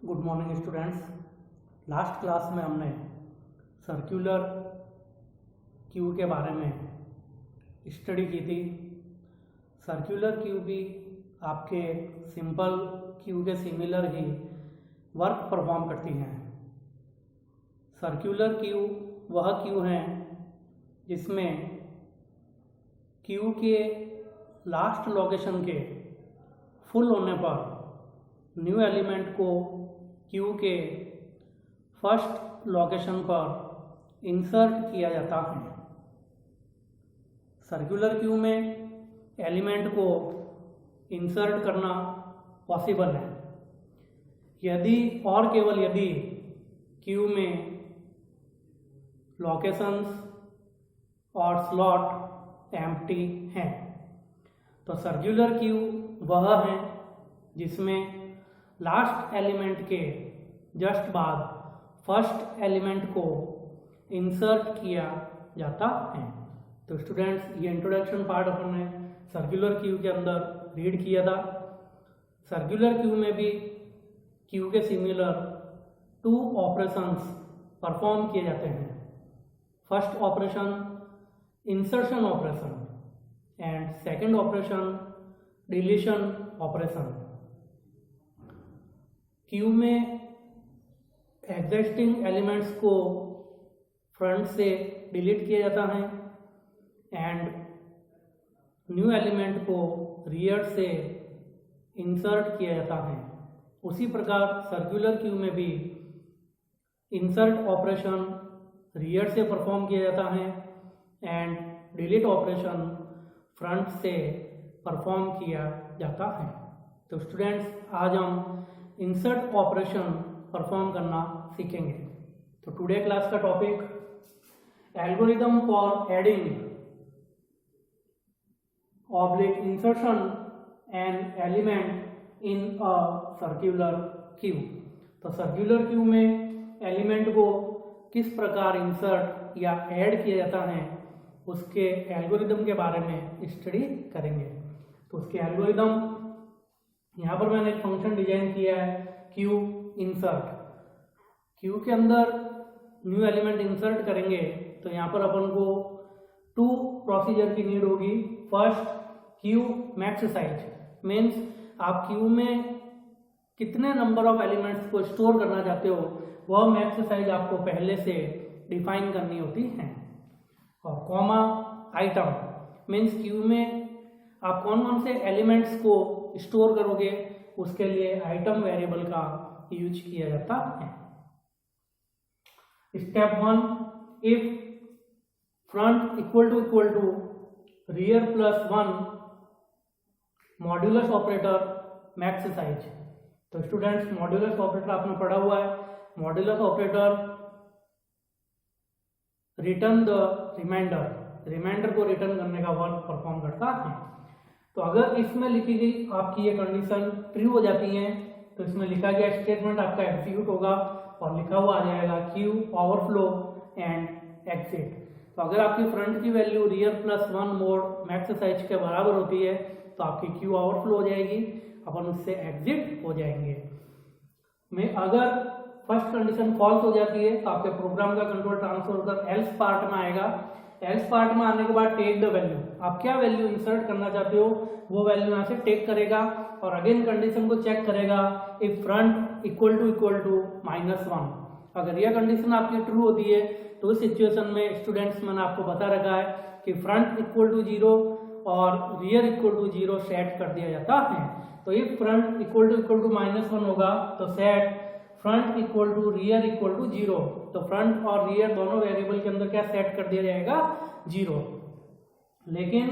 Good morning students. Last class में हमने circular queue के बारे में स्टडी की थी। सर्कुलर क्यू भी आपके सिंपल क्यू के सिमिलर ही वर्क परफॉर्म करती हैं। सर्कुलर क्यू वह क्यू है जिसमें क्यू के लास्ट लोकेशन के फुल होने पर न्यू एलिमेंट को क्यू के फर्स्ट लोकेशन पर इंसर्ट किया जाता है। सर्कुलर क्यू में एलिमेंट को इंसर्ट करना पॉसिबल है यदि और केवल यदि क्यू में लोकेशंस और स्लॉट एम्प्टी हैं। तो सर्कुलर क्यू वह है जिसमें लास्ट एलिमेंट के जस्ट बाद फर्स्ट एलिमेंट को इंसर्ट किया जाता है। तो स्टूडेंट्स, ये इंट्रोडक्शन पार्ट अपन ने सर्कुलर क्यू के अंदर रीड किया था। सर्कुलर क्यू में भी क्यू के सिमिलर 2 ऑपरेशंस परफॉर्म किए जाते हैं। First operation insertion operation and second operation deletion operation. Q में एग्जिस्टिंग एलिमेंट्स को फ्रंट से डिलीट किया जाता है एंड न्यू एलिमेंट को रियर से इंसर्ट किया जाता है। उसी प्रकार सर्कुलर क्यू में भी इंसर्ट ऑपरेशन रियर से परफॉर्म किया जाता है एंड डिलीट ऑपरेशन फ्रंट से परफॉर्म किया जाता है। तो स्टूडेंट्स, आज हम इंसर्ट ऑपरेशन परफॉर्म करना सीखेंगे। तो टुडे क्लास का topic algorithm for adding oblique insertion an element in a circular queue. तो सर्कुलर क्यू में एलिमेंट को किस प्रकार इंसर्ट या ऐड किया जाता है उसके एल्गोरिदम के बारे में स्टडी करेंगे। तो उसके एल्गोरिदम, यहाँ पर मैंने एक फंक्शन डिजाइन किया है क्यू इंसर्ट। क्यू के अंदर न्यू एलिमेंट इंसर्ट करेंगे तो यहाँ पर अपन को 2 प्रोसीजर की नीड होगी। First, Q max size, means आप क्यू में कितने नंबर ऑफ एलिमेंट्स को स्टोर करना चाहते हो वह मैक्स साइज आपको पहले से डिफाइन करनी होती है। और कॉमा आइटम, मीन्स क्यू में आप कौन कौन से एलिमेंट्स को स्टोर करोगे उसके लिए आइटम वेरिएबल का यूज किया जाता है। Step 1, if front equal to rear plus 1 modulus operator max size. तो स्टूडेंट्स, मॉड्यूलस ऑपरेटर आपने पढ़ा हुआ है। Modulus operator return the remainder को रिटर्न करने का वर्क परफॉर्म करता है। तो अगर इसमें लिखी गई आपकी ये कंडीशन ट्रू हो जाती है तो इसमें लिखा गया स्टेटमेंट आपका एग्जीक्यूट होगा और लिखा हुआ आ जाएगा क्यू ओवरफ्लो एंड एग्जिट। तो अगर आपकी फ्रंट की value rear plus 1 mode max size के बराबर होती है तो आपकी क्यू ओवरफ्लो हो जाएगी, अपन उससे एग्जिट हो जाएंगे। में अगर फर्स्ट कंडीशन फॉल्स हो जाती है तो आपके प्रोग्राम का कंट्रोल ट्रांसफर होकर एल्स पार्ट में आएगा। एल्स पार्ट में आने के बाद टेक द वैल्यू, आप क्या वैल्यू इंसर्ट करना चाहते हो वो वैल्यू यहाँ से टेक करेगा और अगेन कंडीशन को चेक करेगा इफ फ्रंट इक्वल टू -1। अगर यह कंडीशन आपकी ट्रू होती है तो इस सिचुएशन में स्टूडेंट्स, मैंने आपको बता रखा है कि फ्रंट इक्वल टू 0 और रियर इक्वल टू 0 सेट कर दिया जाता है। तो इफ फ्रंट इक्वल टू -1 होगा तो set front equal to rear equal to 0। तो फ्रंट और रियर दोनों वेरिएबल के अंदर क्या सेट कर दिया जाएगा, 0। लेकिन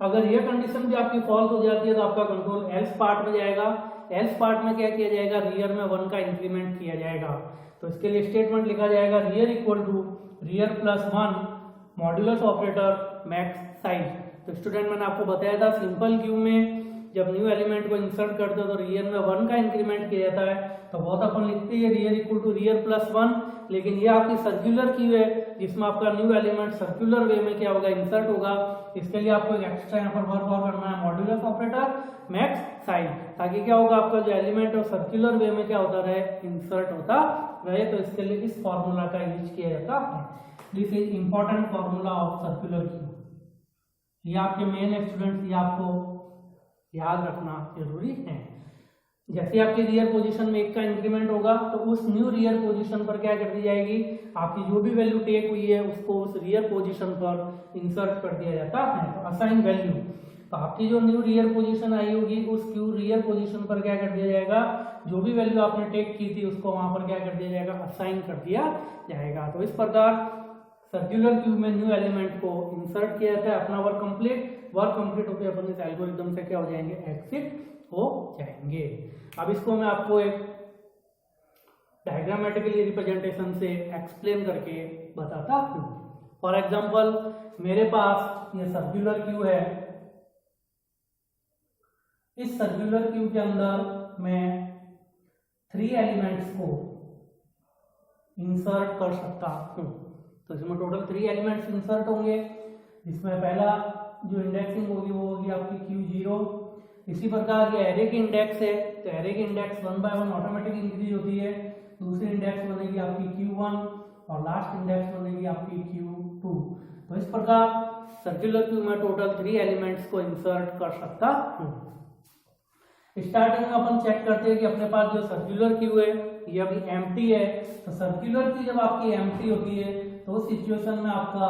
अगर यह कंडीशन भी आपकी फॉल्स हो जाती है तो आपका कंट्रोल एल्स पार्ट में जाएगा। एल्स पार्ट में क्या किया जाएगा, रियर में 1 का इंक्रीमेंट किया जाएगा। तो इसके लिए स्टेटमेंट लिखा जाएगा rear plus 1 modulus operator max size. तो स्टूडेंट, मैंने आपको बताया था सिंपल क्यू में जब न्यू एलिमेंट को इंसर्ट करते हो तो रियर में 1 का इंक्रीमेंट किया जाता है। तो बहुत अपन लिखते हैं रियर प्लस 1, लेकिन ये आपकी सर्कुलर क्यू है जिसमें आपका न्यू एलिमेंट सर्कुलर वे में क्या होगा, इंसर्ट होगा। इसके लिए आपको एक एक्स्ट्रा यहाँ पर वर्क और करना है, मॉड्यूलस ऑपरेटर मैक्स साइड, ताकि क्या होगा आपका जो एलिमेंट है सर्कुलर वे में क्या होता रहे, इंसर्ट होता रहे। तो इसके लिए इस फॉर्मूला का यूज किया जाता है। This is important formula of circular queue. ये आपके मेन स्टूडेंट्स, ये आपको याद रखना जरूरी है। जैसे आपकी रियर पोजीशन में 1 का इंक्रीमेंट होगा तो उस न्यू रियर पोजीशन पर क्या कर दी जाएगी, आपकी जो भी वैल्यू टेक हुई है उसको उस रियर पोजीशन पर इंसर्ट कर दिया जाता है। तो असाइन वैल्यू, तो आपकी जो न्यू रियर पोजीशन आई होगी उस क्यू रियर पोजीशन पर क्या कर दिया जाएगा, जो भी वैल्यू आपने टेक की थी उसको वहां पर क्या कर दिया जाएगा, असाइन कर दिया जाएगा। तो इस प्रकार सर्कुलर क्यूब में न्यू एलिमेंट को इंसर्ट किया जाता है। अपना वर्क कंप्लीट होकर अपन इस एल्गोरिथम से क्या हो जाएंगे, एग्जिट हो जाएंगे। अब इसको मैं आपको एक डायग्रामेटिकली रिप्रेजेंटेशन से एक्सप्लेन करके बताता हूं। फॉर एग्जांपल मेरे पास ये सर्कुलर क्यू है। इस सर्कुलर क्यू के अंदर मैं 3 एलिमेंट्स को इंसर्ट कर सकता हूं। तो इसमें टोटल 3 एलिमेंट्स इंसर्ट होंगे, जिसमें पहला जो इंडेक्सिंग होगी वो होगी आपकी Q0। इसी प्रकार ये एरे की इंडेक्स है, तो एरे की इंडेक्स 1 by 1 ऑटोमेटिक इंक्रीज होती है। दूसरी इंडेक्स बनेगी आपकी Q1 और लास्ट इंडेक्स बनेगी आपकी Q2। तो इस प्रकार सर्कुलर क्यू में टोटल 3 एलिमेंट्स को इंसर्ट कर सकता हूं। स्टार्टिंग में अपन चेक करते हैं कि अपने पास जो सर्कुलर क्यू है ये अभी एम्प्टी है। तो सर्कुलर क्यू जब आपकी एम्प्टी होती है तो उस सिचुएशन में आपका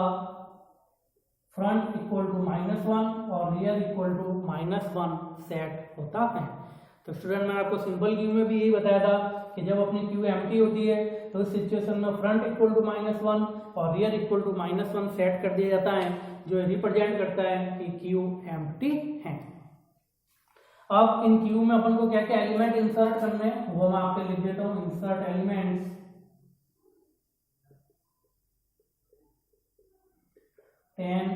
फ्रंट इक्वल टू -1 और रियर इक्वल टू -1 सेट होता है। तो स्टूडेंट मैंने आपको सिंपल क्यू में भी यही बताया था कि जब अपनी क्यू एम्प्टी होती है तो उस सिचुएशन में फ्रंट इक्वल टू -1 और रियर इक्वल टू -1 सेट कर दिया जाता है, जो रिप्रेजेंट करता है कि क्यू एम्प्टी है। अब इन क्यू में अपन को क्या क्या एलिमेंट इंसर्ट करने हैं वो मैं आपको लिख देता हूं। इंसर्ट एलिमेंट्स 10,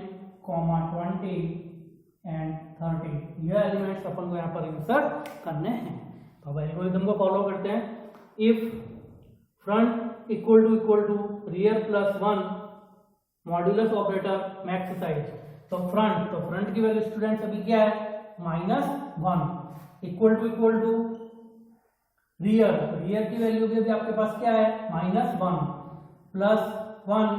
20 एंड 30, ये एलिमेंट्स अपन को यहाँ पर इंसर्ट करने हैं। तो अब एल्गोरिथम को फॉलो करते हैं। If front equal to rear plus 1 modulus operator max size. तो फ्रंट की वैल्यू स्टूडेंट्स अभी क्या है, -1 इक्वल टू रियर की वैल्यू भी अभी आपके पास क्या है, -1 plus 1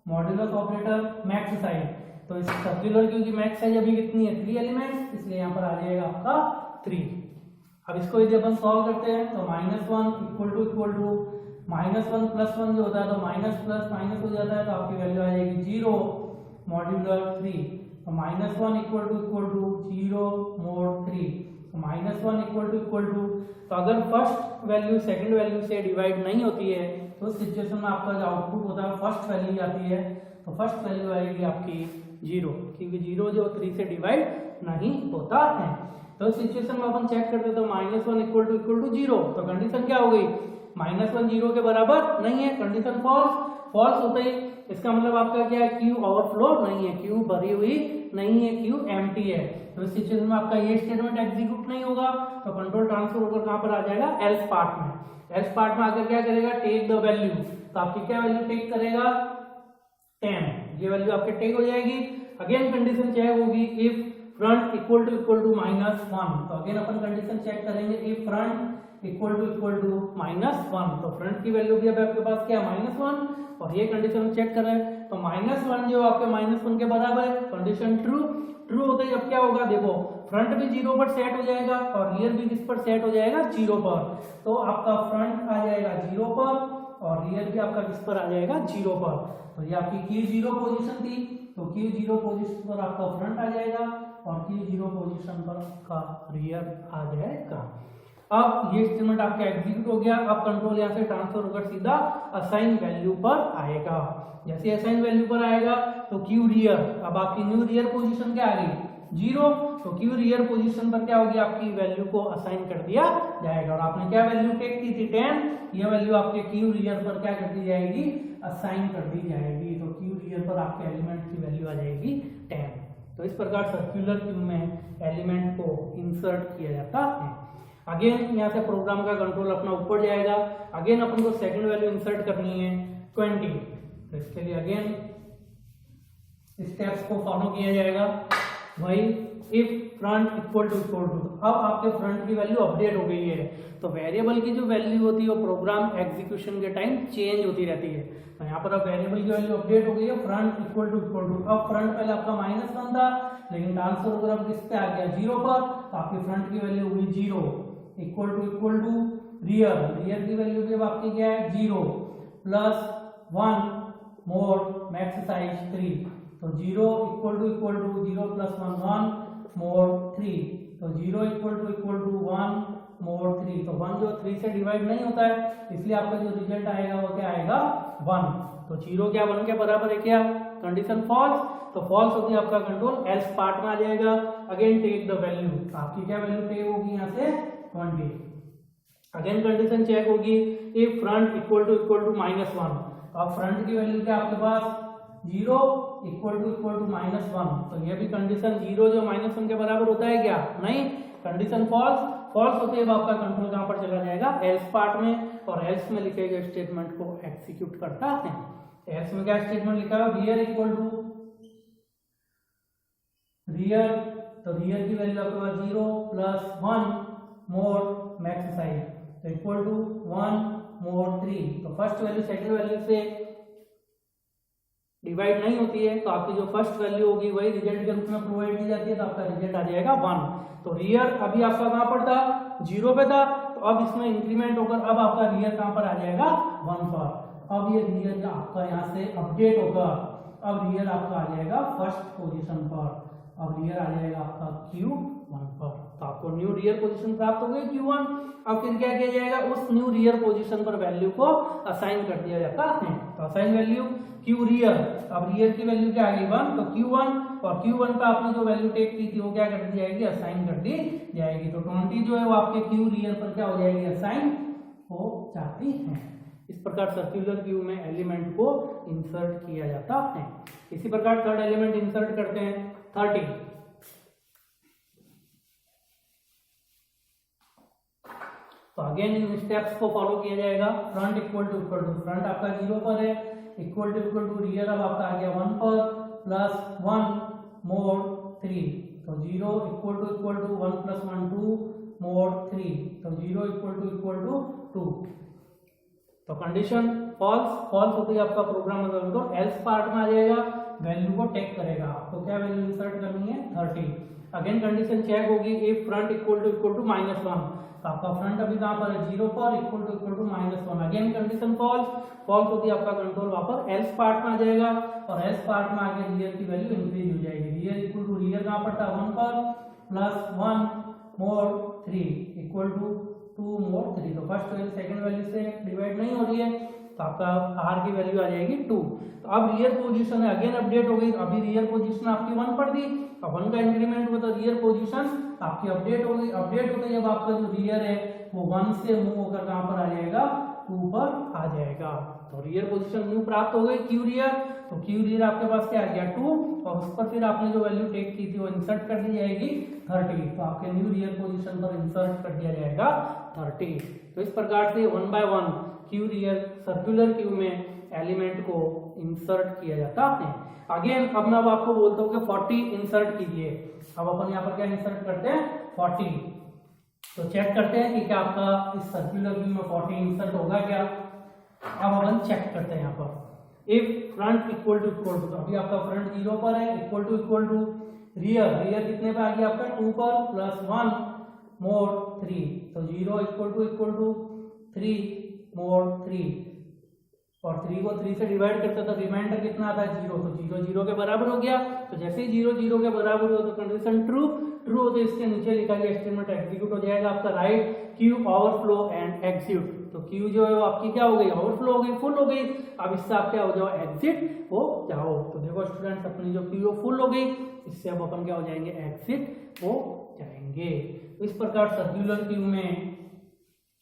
modulus operator max size. तो इस सर्कुलर क्यू की मैक्स साइज अभी कितनी है, 3 एलिमेंट्स, इसलिए यहाँ पर आ जाएगा आपका 3। अब इसको यदि अपन सॉल्व करते हैं तो -1 इक्वल टू -1 प्लस 1 जो होता है तो माइनस प्लस माइनस हो जाता है, तो आपकी वैल्यू आ जाएगी 0 मॉड्यूलर 3। तो -1 इक्वल टू 0 मोड 3। तो -1 इक्वल टू, तो अगर फर्स्ट वैल्यू सेकंड वैल्यू से डिवाइड नहीं होती है तो उस सिचुएशन में आपका जो आउटपुट होता है फर्स्ट वैल्यू आती है। तो फर्स्ट वैल्यू आएगी आपकी 0, क्योंकि 0 जो 3 से डिवाइड नहीं होता है। तो इस सिचुएशन में अपन चेक करते तो -1 इक्वल टू 0। तो कंडीशन क्या हो गई, -1 0 के बराबर नहीं है, कंडीशन फॉल्स होता ही इसका मतलब आपका क्या है, क्यू ओवरफ्लो नहीं है, क्यू भरी हुई नहीं है, क्यू एम्प्टी है। तो इस सिचुएशन में आपका ये स्टेटमेंट एग्जीक्यूट नहीं होगा, तो कंट्रोल ट्रांसफर होकर कहां पर आ जाएगा, एल्स पार्ट में। एल्स पार्ट में आकर क्या करेगा, टेक द वैल्यू। तो आपकी क्या वैल्यू टेक करेगा, 10, ये वैल्यू आपके टेक हो जाएगी। अगेन कंडीशन चेक होगी, इफ फ्रंट इक्वल टू -1। तो अगेन अपन कंडीशन चेक करेंगे, इफ फ्रंट इक्वल टू -1। तो फ्रंट की वैल्यू भी अब आपके पास क्या है, -1, और ये कंडीशन चेक कर रहे हैं तो -1 जो आपके -1 के बराबर है, कंडीशन ट्रू होता ही अब क्या होगा, देखो फ्रंट भी 0 पर सेट हो जाएगा और रियर भी किस पर सेट हो जाएगा, 0 पर। तो आपका फ्रंट आ जाएगा 0 पर और रियर भी आपका किस पर आ जाएगा, 0 पर। तो ये आपकी Q0 पोजीशन थी, तो Q0 पोजीशन पर आपका फ्रंट आ जाएगा और Q0 पोजीशन पर आपका रियर आ जाएगा। अब ये स्टेटमेंट आपका एग्जीक्यूट हो गया। अब कंट्रोल यहाँ से ट्रांसफर होकर सीधा असाइन वैल्यू पर आएगा। जैसे असाइन वैल्यू पर आएगा तो क्यू रियर, अब आपकी न्यू रियर पोजीशन क्या आ गई, 0। तो क्यू रियर पोजीशन पर क्या होगी, आपकी वैल्यू को असाइन कर दिया जाएगा। और आपने क्या वैल्यू टेक की थी, 10, ये वैल्यू आपके क्यू रियर पर क्या कर दी जाएगी, असाइन कर दी जाएगी। तो क्यू रियर पर आपके एलिमेंट की वैल्यू आ जाएगी 10। तो इस प्रकार सर्कुलर क्यू में एलिमेंट को इंसर्ट किया जाता है। अगेन यहाँ से प्रोग्राम का कंट्रोल अपना ऊपर जाएगा। अगेन अपन को सेकंड वैल्यू इंसर्ट करनी है 20। तो इसके लिए अगेन स्टेप्स को फॉलो किया जाएगा। वही इफ फ्रंट इक्वल टू अब आपके फ्रंट की वैल्यू अपडेट हो गई है। तो वेरिएबल की जो वैल्यू होती है वो प्रोग्राम एग्जीक्यूशन के टाइम चेंज होती रहती है। तो यहाँ पर अब वेरिएबल की वैल्यू अपडेट हो गई है, फ्रंट इक्वल टू अब फ्रंट पहले आपका -1 था, लेकिन ट्रांसफर होकर अब किस पे आ गया 0 पर, तो आपकी फ्रंट की वैल्यू हुई 0 इक्वल टू रियर की वैल्यू भी अब आपकी क्या है 0 प्लस 1 मोर मैक्स साइज 3। तो 0 इक्वल टू 0 प्लस 1 मोर 3। तो 0 इक्वल टू 1 मोर 3। तो 1 जो 3 से डिवाइड नहीं होता है, इसलिए आपका जो रिजल्ट आएगा वो क्या आएगा 1। तो 0 क्या 1 के बराबर है क्या, कंडीशन फॉल्स। तो फॉल्स होती है आपका कंट्रोल एल्स पार्ट में आ जाएगा। अगेन टेक द वैल्यू, आपकी क्या वैल्यू टेक होगी यहाँ से 20। अगेन कंडीशन चेक होगी इफ फ्रंट इक्वल टू -1। अब फ्रंट की वैल्यू क्या आपके पास 0 इक्वल टू -1। तो ये भी कंडीशन 0 जो -1 के बराबर होता है क्या, नहीं, कंडीशन फॉल्स होते है। आपका कंट्रोल कहां पर चला जाएगा एल्स पार्ट में, और एल्स में लिखे गए स्टेटमेंट को एग्जीक्यूट करता है। एल्स में क्या स्टेटमेंट लिखा है रियर इक्वल टू रियर। तो रियर की वैल्यू आपके पास 0 प्लस 1 मोर मैक्स साइज, तो इक्वल टू 1 मोर 3। तो फर्स्ट वैल्यू सेकंड वैल्यू से डिवाइड नहीं होती है, तो आपकी जो फर्स्ट वैल्यू होगी वही रिजल्ट के रूप में प्रोवाइड की जाती है। तो आपका रिजल्ट आ जाएगा 1। तो रियर अभी आपका कहां पर था 0 पे था, तो अब इसमें इंक्रीमेंट होकर अब आपका रियर कहां पर आ जाएगा 1 पर। अब ये रियर आपका यहाँ से अपडेट होगा, अब रियर आपका आ जाएगा फर्स्ट पोजीशन पर। अब रियर आ जाएगा आपका Q1 पर। तो आपको न्यू रियर पोजीशन प्राप्त हो गई Q1। अब फिर क्या किया जाएगा, उस न्यू रियर पोजीशन पर वैल्यू को असाइन कर दिया जाता है। तो असाइन वैल्यू Q रियर, अब रियर की वैल्यू क्या आ गई 1, तो Q1, और Q1 पे आपने जो वैल्यू टेक की थी वो क्या कर दी जाएगी, असाइन कर दी जाएगी। तो 20 जो है वो आपके Q रियर पर क्या हो जाएगी, असाइन हो जाती है। इस प्रकार सर्कुलर क्यू में एलिमेंट को इंसर्ट किया जाता है। इसी प्रकार थर्ड एलिमेंट इंसर्ट करते हैं 30। तो अगेन इन स्टेप्स को फॉलो किया जाएगा। फ्रंट इक्वल टू फ्रंट आपका 0 पर है, इक्वल टू रियर अब आपका आ गया 1 पर, प्लस 1 मोर 3। तो 0 इक्वल टू 1 प्लस 1 2 मोर 3। तो 0 इक्वल टू 2। तो कंडीशन फॉल्स होती है आपका प्रोग्राम कंट्रोल एल्स पार्ट में आ जाएगा, वैल्यू को टेक करेगा। आपको क्या वैल्यू इंसर्ट करनी है 30। अगेन कंडीशन चेक होगी इफ फ्रंट इक्वल टू -1। तो आपका फ्रंट अभी कहां पर है 0 पर, equal to -1। Again condition false होती है आपका कंट्रोल वापस एल्स पार्ट में आ जाएगा, और एल्स पार्ट में आगे रियर की वैल्यू इंक्रीज हो जाएगी। रियर इक्वल टू रियर कहां पर था 1 पर, प्लस 1 मोर 3 इक्वल टू 2 मोर 3। तो फर्स्ट वैल्यू सेकंड वैल्यू से डिवाइड नहीं हो रही है, तो आपका r की वैल्यू आ जाएगी 2। तो अब रियर पोजीशन है अगेन अपडेट हो गई। अभी रियर पोजीशन आपकी 1 पर थी, अब 1 का इंक्रीमेंट हुआ तो रियर पोजीशन आपकी अपडेट हो गई। अपडेट होते जब आपका जो रियर है वो 1 से मूव होकर कहां पर आ जाएगा 2 पर आ जाएगा। तो रियर पोजीशन न्यू प्राप्त हो गई Q रियर। तो Q रियर आपके पास क्या आ गया 2, और उस पर फिर आपने जो वैल्यू टेक की थी वो इंसर्ट कर दी जाएगी 30। तो आपके न्यू रियर पोजीशन पर इंसर्ट कर दिया जाएगा 30। तो इस प्रकार से 1 by 1 Q rear circular queue में एलिमेंट को इंसर्ट किया जाता है। अगेन अब मैं आपको बोलता हूँ कि 40 इंसर्ट कीजिए। अब अपन यहाँ पर क्या इंसर्ट करते हैं 40। तो चेक करते हैं कि क्या आपका इस सर्कुलर व्यू में 40 इंसर्ट होगा क्या। अब अपन चेक करते हैं यहाँ पर इफ फ्रंट इक्वल टू तो अभी आपका फ्रंट 0 पर है, इक्वल टू रियर कितने पे आ गया आपका 2 पर, प्लस 1 मोर 3। तो 0 इक्वल टू 3 मोर 3, और 3 को 3 से डिवाइड करते तो रिमाइंडर कितना आता है 0। तो 0 के बराबर हो गया। तो जैसे ही 0 के बराबर हो तो कंडीशन ट्रू हो, तो इसके नीचे लिखा गया स्टेटमेंट एग्जीक्यूट हो जाएगा आपका right Q overflow and exit. तो Q जो है वो आपकी क्या हो गई, ओवरफ्लो हो गई, फुल हो गई। अब इससे आप क्या हो जाओ, एग्जिट हो जाओ। तो देखो स्टूडेंट्स अपनी जो Q फुल हो गई, इससे अब अपन क्या हो जाएंगे, एग्जिट हो जाएंगे। तो इस प्रकार सर्कुलर क्यू में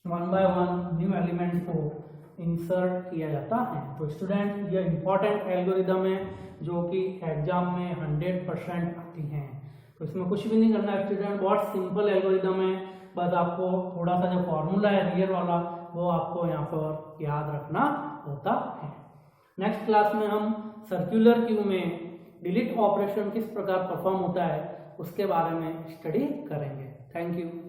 1 बाय 1 न्यू एलिमेंट को इंसर्ट किया जाता है। तो स्टूडेंट ये इंपॉर्टेंट एल्गोरिदम है जो कि एग्जाम में 100% आती हैं। तो इसमें कुछ भी नहीं करना है स्टूडेंट, बहुत सिंपल एल्गोरिदम है। बस आपको थोड़ा सा जो फॉर्मूला है रियर वाला वो आपको यहाँ पर याद रखना होता है। नेक्स्ट क्लास में हम सर्कुलर क्यू में डिलीट ऑपरेशन किस प्रकार परफॉर्म होता है उसके बारे में स्टडी करेंगे। Thank you.